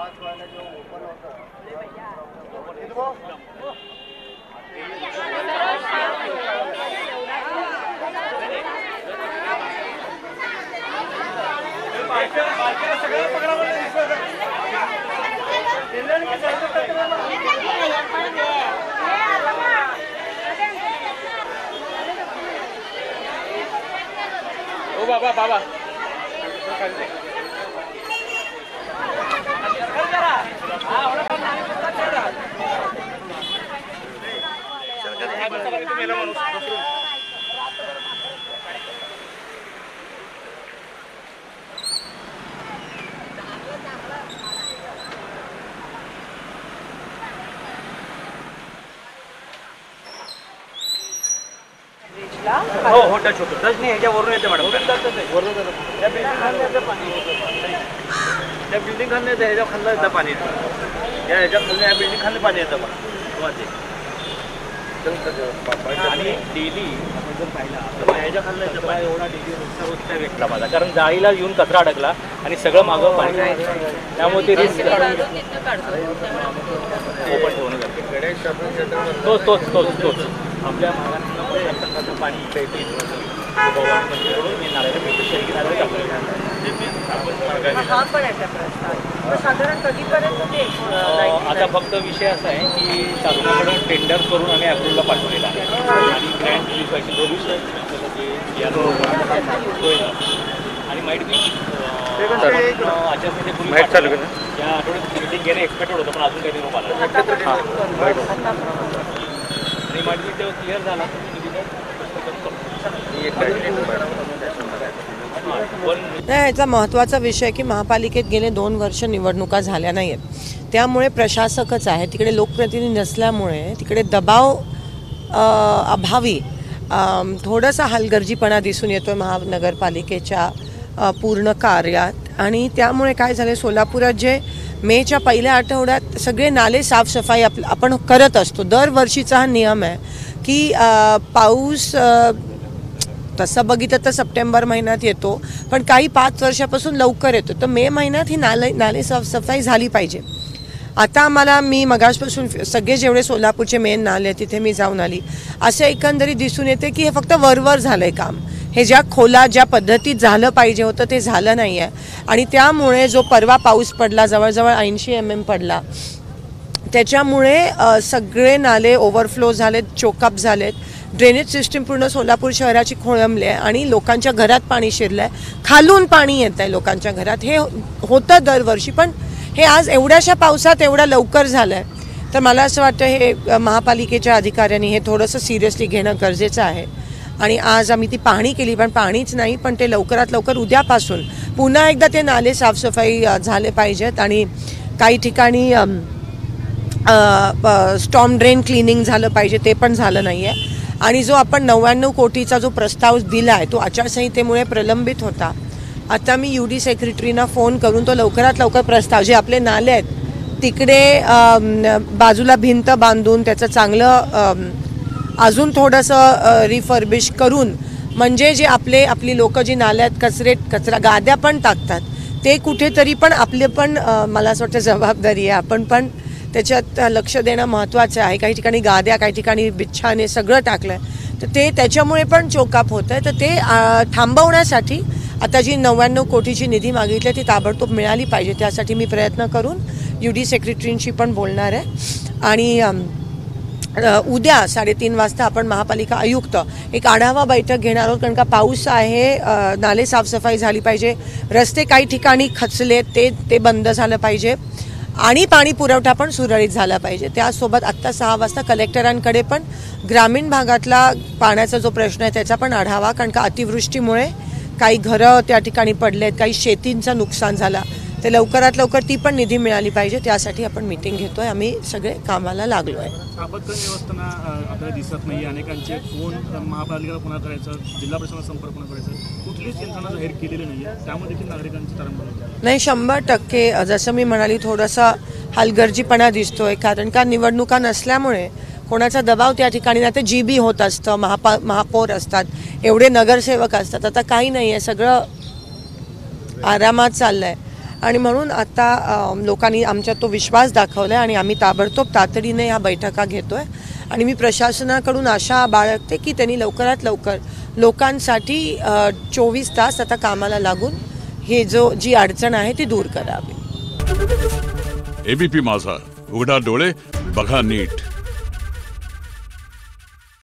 ओ बाबा बाबा हो हो टच होतो टच नाही ह्याच्यावरून येते मॅडम वरून त्या बिल्डिंग खाली येतं ह्याच्या खाल्लं येतं पाणी ह्याच्या खाल्लं या बिल्डिंग खाली पाणी येतं बघा आणि डेली आपण जर पाहिला तर ह्याच्या खाल्लं येतं पाणी एवढा डेली रोजचा रोजचा व्यक्ता माझा कारण जाळीला येऊन कचरा अडकला आणि सगळं मागं पाणी त्यामुळे ते रिस्क ओपन ठेवणं गरजेचं तोच तोच तोच तोच आपल्या महाराष्ट्राचं पाणी आता फक्त विषय असा आहे की शासनाकडे टेंडर करून आम्ही अप्रूव्हला पाठवलेला आहे आणि ग्रँट रिलीज व्हायची आणि माईट बी आचारसंहितेपूर्वी या आठवड्यात मिटिंग घेणं एक्सपेक्टेड होतं पण अजून काही निरोप आला आणि माईट बी तेव्हा क्लिअर झाला याचा महत्त्वाचा विषय की महापालिकेत गेले 2 वर्ष निवडणुका झाल्या नाहीत त्यामुळे प्रशासकच आहे तिकडे लोकप्रतिनिधी नसल्यामुळे तिकडे दबाव अभावी थोडासा हलगर्जीपणा दिसून येतोय महानगरपालिकेच्या पूर्ण कार्यात आणि त्यामुळे काय झाले सोलापुरात जे मेच्या पहिल्या आठवड्यात सगळे नाले साफसफाई आपण करत असतो दरवर्षीचा हा नियम आहे की पाऊस तसं बघितलं तर सप्टेंबर महिन्यात येतो पण काही 5 वर्षापासून लवकर येतो तर मे महिन्यात ही नाले साफसफाई झाली पाहिजे आता मी मगासपासून सगळे जेवढे सोलापूरचे मेन नाले तिथे मी जाऊन आली असं एकंदरीत दिसून येते की हे फक्त वरवर झालंय काम हे ज्या पद्धतीत झालं पाहिजे होतं ते झालं नाही आहे आणि त्यामुळे जो परवा पाऊस पडला जवळजवळ 80 mm पडला त्याच्यामुळे सगळे नाले ओव्हरफ्लो झालेत चोकअप झालेत ड्रेनेज सिस्टीम पूर्ण सोलापूर शहराची खोळंबली आहे आणि लोकांच्या घरात पाणी शिरलं आहे खालून पाणी येत आहे लोकांच्या घरात हे होतं दरवर्षी पण हे आज एवढ्याशा पावसात एवढा लवकर झालं आहे तर मला असं वाटतं हे महापालिकेच्या अधिकाऱ्यांनी हे थोडंसं सिरियसली घेणं गरजेचं आहे आणि आज आम्ही ती पाहणी केली पण पाणीच नाही पण ते लवकरात लवकर उद्यापासून पुन्हा एकदा ते नाले साफसफाई झाले पाहिजेत आणि काही ठिकाणी स्टॉर्म ड्रेन क्लिनिंग झालं पाहिजे ते पण झालं नाही आहे आणि जो आपण 99 कोटीचा जो प्रस्ताव दिला आहे तो आचारसंहितेमुळे प्रलंबित होता आता मी UD सेक्रेटरीना फोन करून तो लवकरात लवकर प्रस्ताव जे आपले नाले आहेत तिकडे बाजूला भिंत बांधून त्याचं चांगलं अजून थोडंसं रिफर्बिश करून म्हणजे जे आपली लोक जी नाल्यात कचरा गाद्या पण टाकतात ते कुठेतरी पण आपले पण मला असं वाटतं जबाबदारी आहे आपण पण त्याच्यात लक्ष देणं महत्त्वाचं आहे काही ठिकाणी गाद्या काही ठिकाणी बिच्छाने सगळं टाकलं आहे तर ते त्याच्यामुळे पण चोकाप होतं आहे तर ते थांबवण्यासाठी आता जी 99 कोटीची निधी मागितली ती ताबडतोब मिळाली पाहिजे त्यासाठी मी प्रयत्न करून UD सेक्रेटरींशी पण बोलणार आहे आणि उद्या 3:30 वाजता आपण महापालिका आयुक्त एक आढावा बैठक घेणार आहोत कारण का पाऊस आहे नाले साफसफाई झाली पाहिजे रस्ते काही ठिकाणी खचले ते बंद झालं पाहिजे आणि पाणी पुरवठा पण सुरळीत झाला पाहिजे त्यासोबत आत्ता 6 वाजता कलेक्टरांकडे पण ग्रामीण भागातला पाण्याचा जो प्रश्न आहे त्याचा पण आढावा कारण का अतिवृष्टीमुळे काही घरं त्या ठिकाणी पडलेत काही शेतींचं नुकसान झालं ते लवकरात लवकर ती पण निधी मिळाली पाहिजे त्यासाठी आपण मीटिंग घेतोय आम्ही सगळे कामाला लागलो आहे आपत्कालीन व्यवस्थापना आपल्याला दिसत नाही अनेकांचे फोन महापालिकेला पुन्हा करायचं जिल्हा प्रशासनाला संपर्क पुन्हा करायचं कुठलीच यंत्रणा जाहीर केलेली नाही आहे त्यामुळे देखील नागरिकांची तारांबळ नाही 100% जसं मी म्हणाली थोडासा हलगर्जीपणा दिसतोय कारण का निवडणुका नसल्यामुळे कोणाचा दबाव त्या ठिकाणी नाही तर GB होत असतं महापौर असतात एवढे नगरसेवक असतात आता काही नाही आहे सगळं आरामात चाललंय आणि म्हणून आता लोकांनी आमच्यात तो विश्वास दाखवला आहे आणि आम्ही ताबडतोब तातडीने ह्या बैठका घेतो आहे आणि मी प्रशासनाकडून आशा बाळगते की त्यांनी लवकरात लवकर लोकांसाठी 24 तास आता कामाला लागून हे जी अडचण आहे ती दूर करावी. एबीपी माझा, उघडा डोळे बघा नीट.